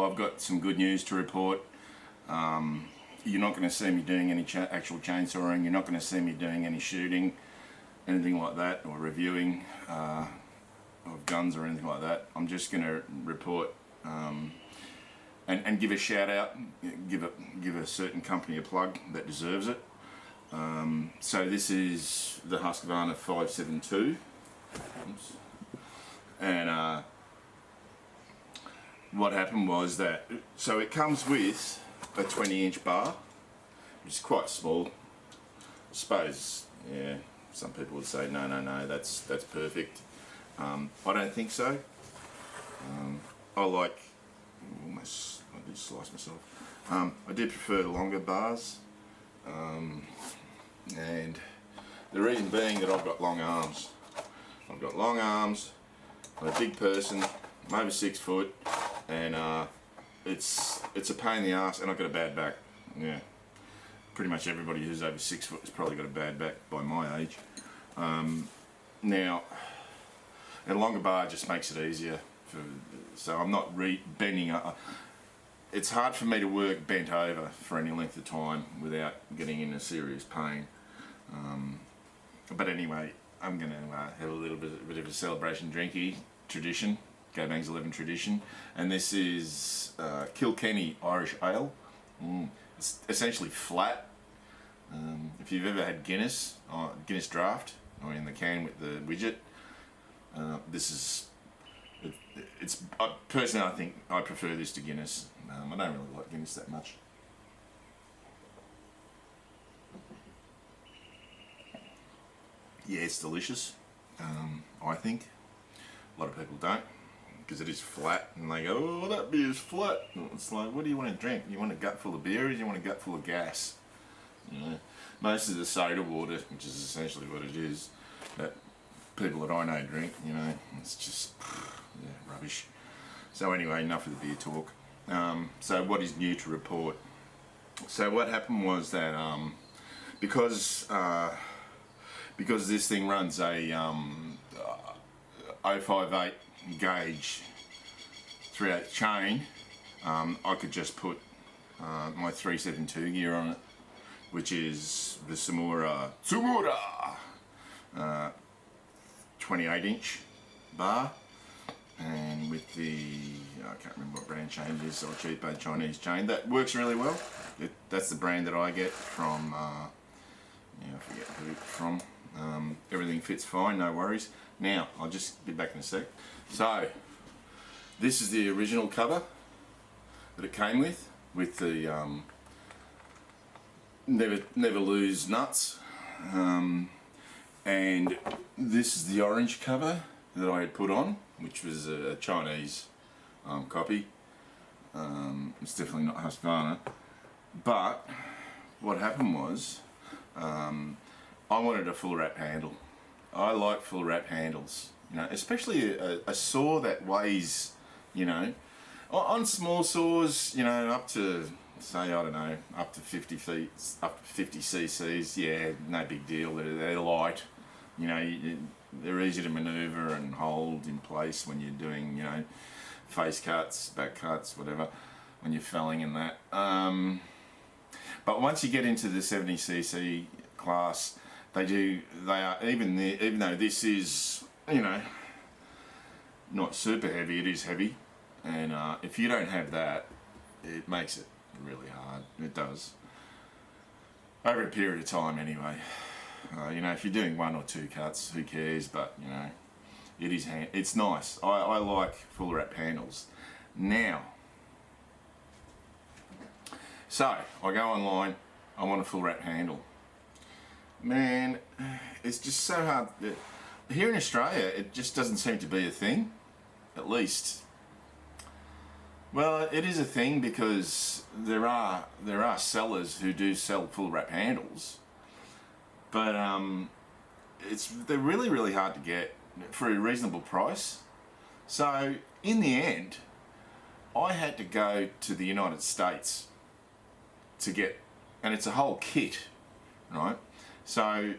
So I've got some good news to report. You're not going to see me doing any actual chainsawing. You're not going to see me doing any shooting, anything like that, or reviewing of guns or anything like that. I'm just going to report and give a shout out, give a certain company a plug that deserves it. So this is the Husqvarna 572. Oops. And what happened was that, so it comes with a 20-inch bar, which is quite small. I suppose, yeah, some people would say no, that's perfect. I don't think so. I like, almost, I did slice myself. I do prefer the longer bars, and the reason being that I've got long arms. I'm a big person, I'm over 6 foot, and it's a pain in the ass, and I've got a bad back. Yeah, pretty much everybody who's over 6 foot has probably got a bad back by my age. Now, a longer bar just makes it easier, so I'm not bending. It's hard for me to work bent over for any length of time without getting into serious pain. But anyway, I'm going to have a little bit of a celebration drinky tradition, Go Bangs 11 tradition, and this is Kilkenny Irish Ale. It's essentially flat. If you've ever had Guinness, Guinness Draft, or in the can with the widget, this is, it's personally I think I prefer this to Guinness. I don't really like Guinness that much. Yeah, it's delicious, I think. A lot of people don't, because it is flat, and they go, oh, that beer's flat. And it's like, what do you want to drink? You want a gut full of beer, or do you want a gut full of gas? You know, most of the soda water, which is essentially what it is, that people that I know drink, you know, it's just, yeah, rubbish. So anyway, enough of the beer talk. So what is new to report? So what happened was that because this thing runs a 058 gauge 3/8 chain, I could just put my 372 gear on it, which is the Tsumura 28-inch bar, and with the, I can't remember what brand chain it is, or cheapo Chinese chain, that works really well. That's the brand that I get from, yeah, I forget who it's from. Everything fits fine, no worries. Now, I'll just be back in a sec. So, this is the original cover that it came with the never lose nuts, and this is the orange cover that I had put on, which was a Chinese copy. It's definitely not Husqvarna, but what happened was I wanted a full wrap handle. I like full wrap handles, you know, especially a saw that weighs, you know, on small saws, you know, up to, say, I don't know, up to 50 feet, up to 50 cc's, yeah, no big deal. They're light, you know, they're easy to maneuver and hold in place when you're doing, you know, face cuts, back cuts, whatever, when you're felling and that. But once you get into the 70cc class, they are, even though this is, you know, not super heavy, it is heavy, and if you don't have that, it makes it really hard. It does, over a period of time anyway. You know, if you're doing 1 or 2 cuts, who cares? But you know, it's nice. I like full wrap handles. Now, so I go online, I want a full wrap handle. Man, it's just so hard. Here in Australia, it just doesn't seem to be a thing, at least. Well, it is a thing because there are sellers who do sell full wrap handles, but they're really hard to get for a reasonable price. So in the end, I had to go to the United States to get, and it's a whole kit, right? So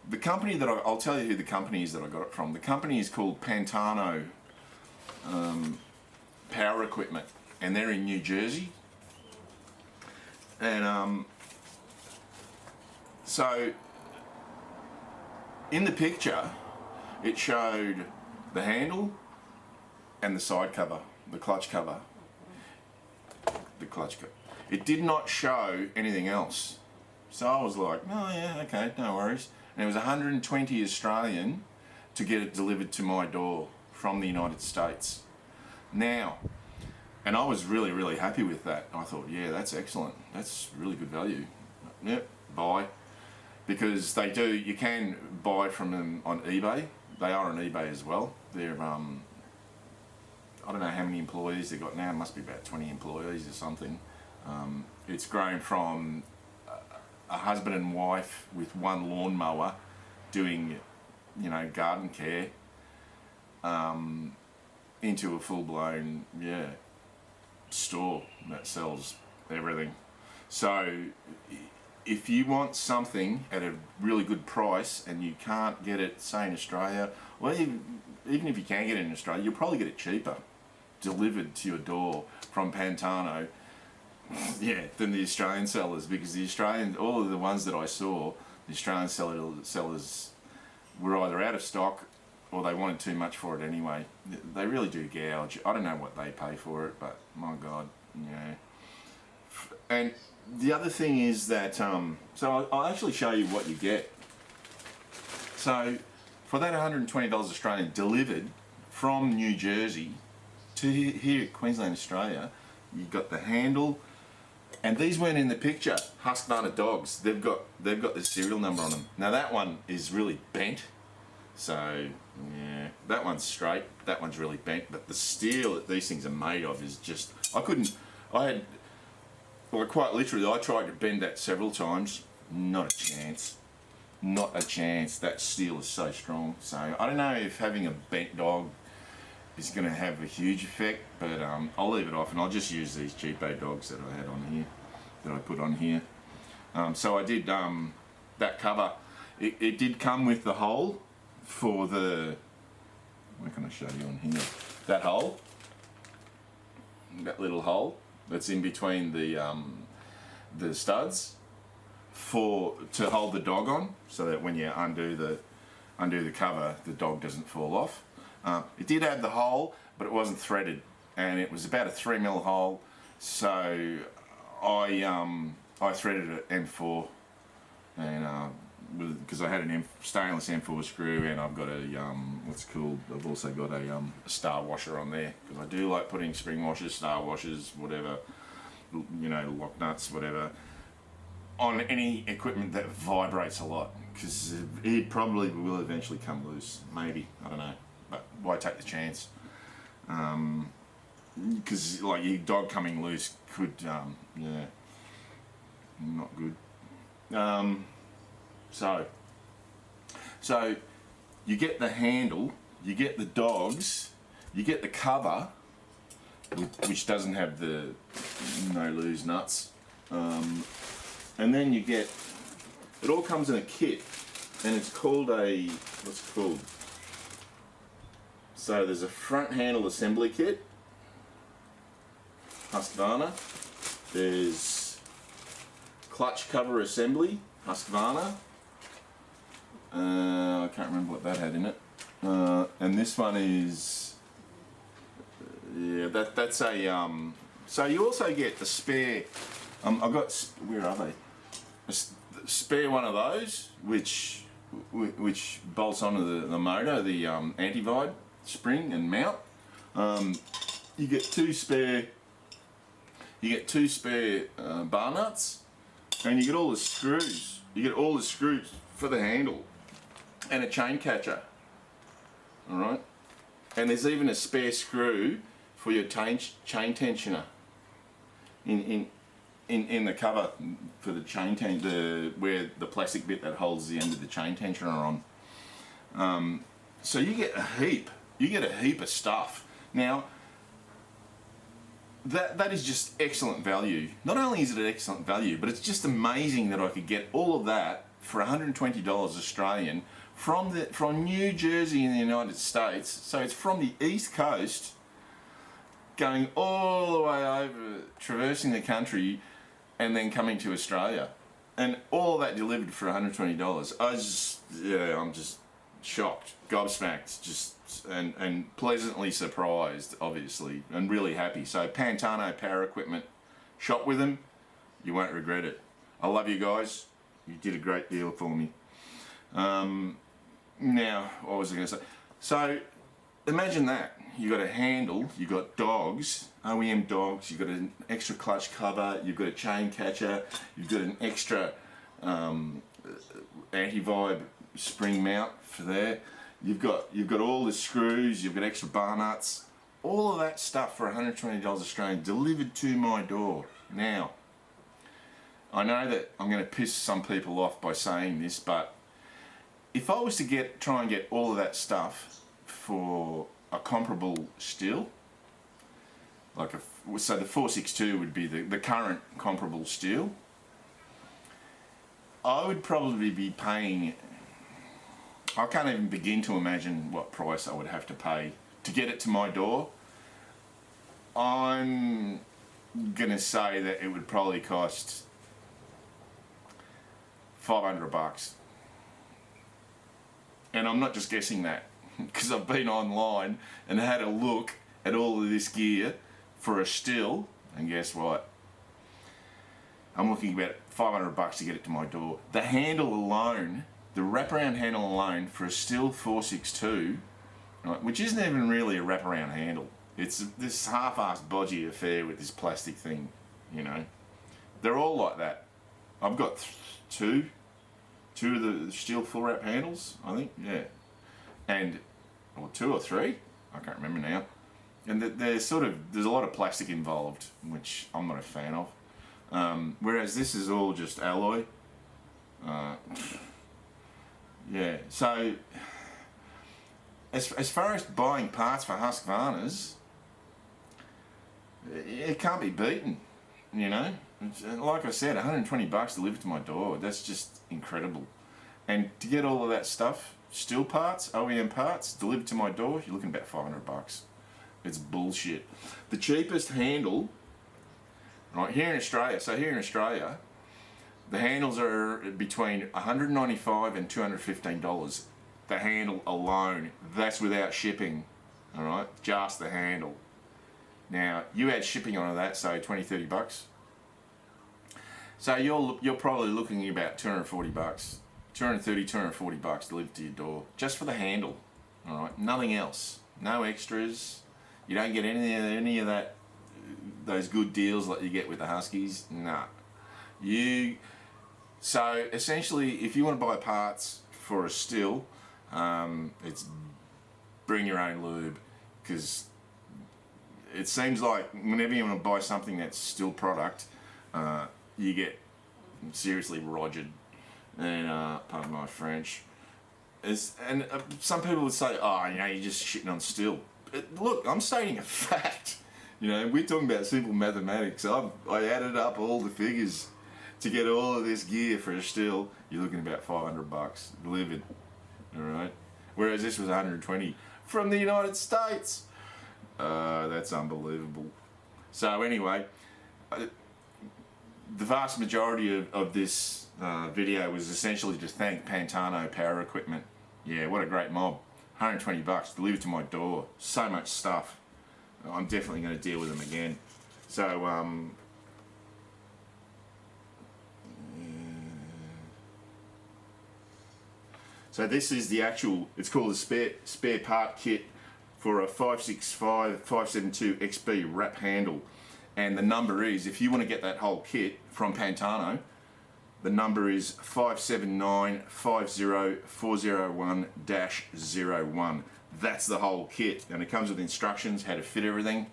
the company that I'll tell you who the company is that I got it from. The company is called Pantano Power Equipment. and they're in New Jersey. And so in the picture, it showed the handle and the side cover, the clutch cover. It did not show anything else. So I was like, oh yeah, okay, no worries. And it was 120 Australian to get it delivered to my door from the United States. Now, and I was really, really happy with that. I thought, yeah, that's excellent. That's really good value. Yep, buy. Because they do, you can buy from them on eBay. They are on eBay as well. They're, I don't know how many employees they've got now. It must be about 20 employees or something. It's grown from a husband and wife with one lawnmower doing, you know, garden care, into a full-blown, yeah, store that sells everything. So if you want something at a really good price and you can't get it, say in Australia, well, even if you can get it in Australia, you'll probably get it cheaper delivered to your door from Pantano, yeah, than the Australian sellers, because the Australian, all of the ones that I saw, the Australian sellers were either out of stock or they wanted too much for it anyway. They really do gouge. I don't know what they pay for it, but my God, yeah. And the other thing is that, so I'll actually show you what you get. So for that $120 Australian delivered from New Jersey to here Queensland, Australia, you got the handle, and these weren't in the picture. Husqvarna dogs, they've got the serial number on them. Now that one is really bent, so yeah, that one's straight, that one's really bent, but the steel that these things are made of is just, quite literally, I tried to bend that several times, not a chance. Not a chance. That steel is so strong. So I don't know if having a bent dog is going to have a huge effect, but I'll leave it off and I'll just use these cheapo dogs that I had on here, that I put on here. So I did that cover. It did come with the hole for the, where can I show you on here? That hole, that little hole that's in between the studs to hold the dog on, so that when you undo the cover, the dog doesn't fall off. It did have the hole, but it wasn't threaded, and it was about a 3mm hole. So I threaded it M4, and because I had a stainless M4 screw, and I've got a I've also got a star washer on there, because I do like putting spring washers, star washers, whatever, you know, lock nuts, whatever, on any equipment that vibrates a lot, because it probably will eventually come loose. Maybe, I don't know, but why take the chance? Because like your dog coming loose could, yeah, not good. So you get the handle, you get the dogs, you get the cover, which doesn't have the no lose nuts, and then you get, it all comes in a kit, and it's called a, what's it called? So there's a front handle assembly kit, Husqvarna. There's clutch cover assembly, Husqvarna. I can't remember what that had in it. And this one is, yeah, that's a, so you also get the spare, I've got, where are they? A spare one of those, which bolts onto the motor, the anti-vide spring and mount. You get two spare bar nuts, and you get all the screws. You get all the screws for the handle, and a chain catcher. All right, and there's even a spare screw for your chain tensioner in the cover for the chain where the plastic bit that holds the end of the chain tensioner on. So you get a heap. You get a heap of stuff. Now, that is just excellent value. Not only is it an excellent value, but it's just amazing that I could get all of that for $120 Australian from New Jersey in the United States. So it's from the East Coast going all the way over, traversing the country, and then coming to Australia, and all that delivered for $120. I'm just shocked, gobsmacked, and pleasantly surprised, obviously, and really happy. So Pantano Power Equipment, shop with them, you won't regret it. I love you guys. You did a great deal for me. Now, what was I going to say? So, imagine that. You got a handle, you got dogs, OEM dogs, you've got an extra clutch cover, you've got a chain catcher, you've got an extra anti-vibe spring mount for there. You've got all the screws, you've got extra bar nuts, all of that stuff for $120 Australian delivered to my door. Now, I know that I'm going to piss some people off by saying this, but if I was to try and get all of that stuff for a comparable still, so the 462 would be the current comparable steel, I would probably be paying, I can't even begin to imagine what price I would have to pay to get it to my door. I'm gonna say that it would probably cost $500. And I'm not just guessing that, because I've been online and had a look at all of this gear for a still, and guess what? I'm looking about $500 to get it to my door. The handle alone, the wraparound handle alone for a still 462, right, which isn't even really a wraparound handle. It's this half-assed bodgy affair with this plastic thing, you know. They're all like that. I've got two of the steel full wrap handles, I think, yeah, or two or three, I can't remember now. And there's a lot of plastic involved, which I'm not a fan of. Whereas this is all just alloy. Yeah, so as far as buying parts for Husqvarnas, it can't be beaten, you know. Like I said, $120 delivered to my door, that's just incredible. And to get all of that stuff, steel parts, OEM parts, delivered to my door, you're looking about $500. It's bullshit. The cheapest handle, right, here in Australia, the handles are between $195 and $215. The handle alone, that's without shipping, alright, just the handle. Now, you add shipping onto that, so $20-30. So you're probably looking at about $240, $240 delivered to your door, just for the handle, alright, nothing else, no extras. You don't get any of that, those good deals like you get with the Huskies, nah. So essentially, if you want to buy parts for a still, it's bring your own lube, because it seems like whenever you want to buy something that's still product, you get seriously rogered, and pardon my French. Some people would say, oh, you know, you're just shitting on still. Look, I'm stating a fact. You know, we're talking about simple mathematics. I added up all the figures to get all of this gear for a still. You're looking at about $500 delivered, all right? Whereas this was $120 from the United States. That's unbelievable. So anyway, the vast majority of this video was essentially to thank Pantano Power Equipment. Yeah, what a great mob. $120 delivered to my door. So much stuff. I'm definitely going to deal with them again. So so this is the actual, it's called a spare part kit for a 565 572 XB wrap handle. And the number is, if you want to get that whole kit from Pantano, the number is 579-50401-01. That's the whole kit, and it comes with instructions how to fit everything.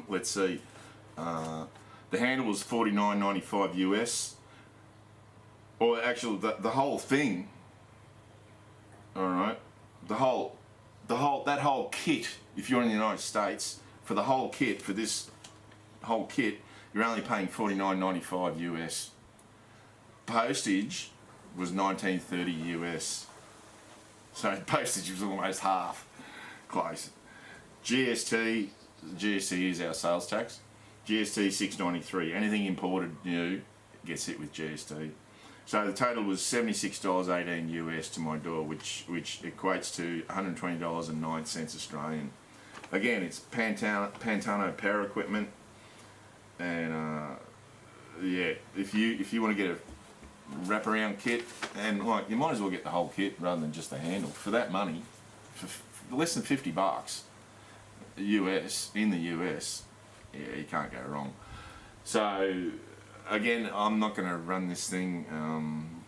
Let's see. The handle was $49.95 US. Or actually, the whole thing. All right, that whole kit. If you're in the United States, for the whole kit, for this whole kit, you're only paying $49.95 US. Postage was $19.30 US. So postage was almost half. Close. GST GST is our sales tax. GST $6.93. Anything imported new gets hit with GST. So the total was $76.18 US to my door, which equates to $120.09 Australian. Again, it's Pantano power equipment, and yeah, if you want to get a wraparound kit, and like, you might as well get the whole kit rather than just the handle for that money, for less than $50 US in the US. Yeah, you can't go wrong. So again, I'm not going to run this thing.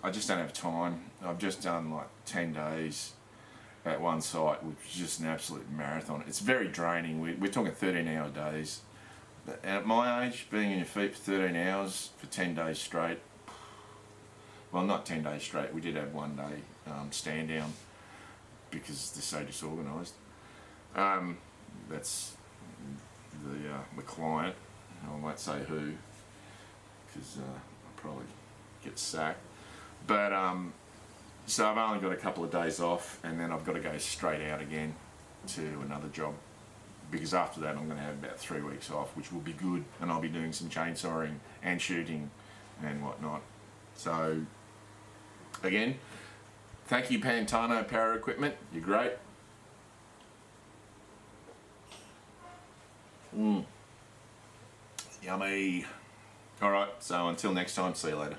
I just don't have time. I've just done like 10 days at one site, which is just an absolute marathon. It's very draining. We're talking 13-hour days. But at my age, being on your feet for 13 hours for 10 days straight, well, not 10 days straight, we did have one day stand down because they're so disorganised. That's the client, I won't say who, because I'll probably get sacked. But so I've only got a couple of days off, and then I've got to go straight out again to another job, because after that I'm going to have about 3 weeks off, which will be good, and I'll be doing some chainsawing and shooting and whatnot. So again, thank you Pantano Power Equipment, you're great. Yummy. Alright, so until next time, see you later.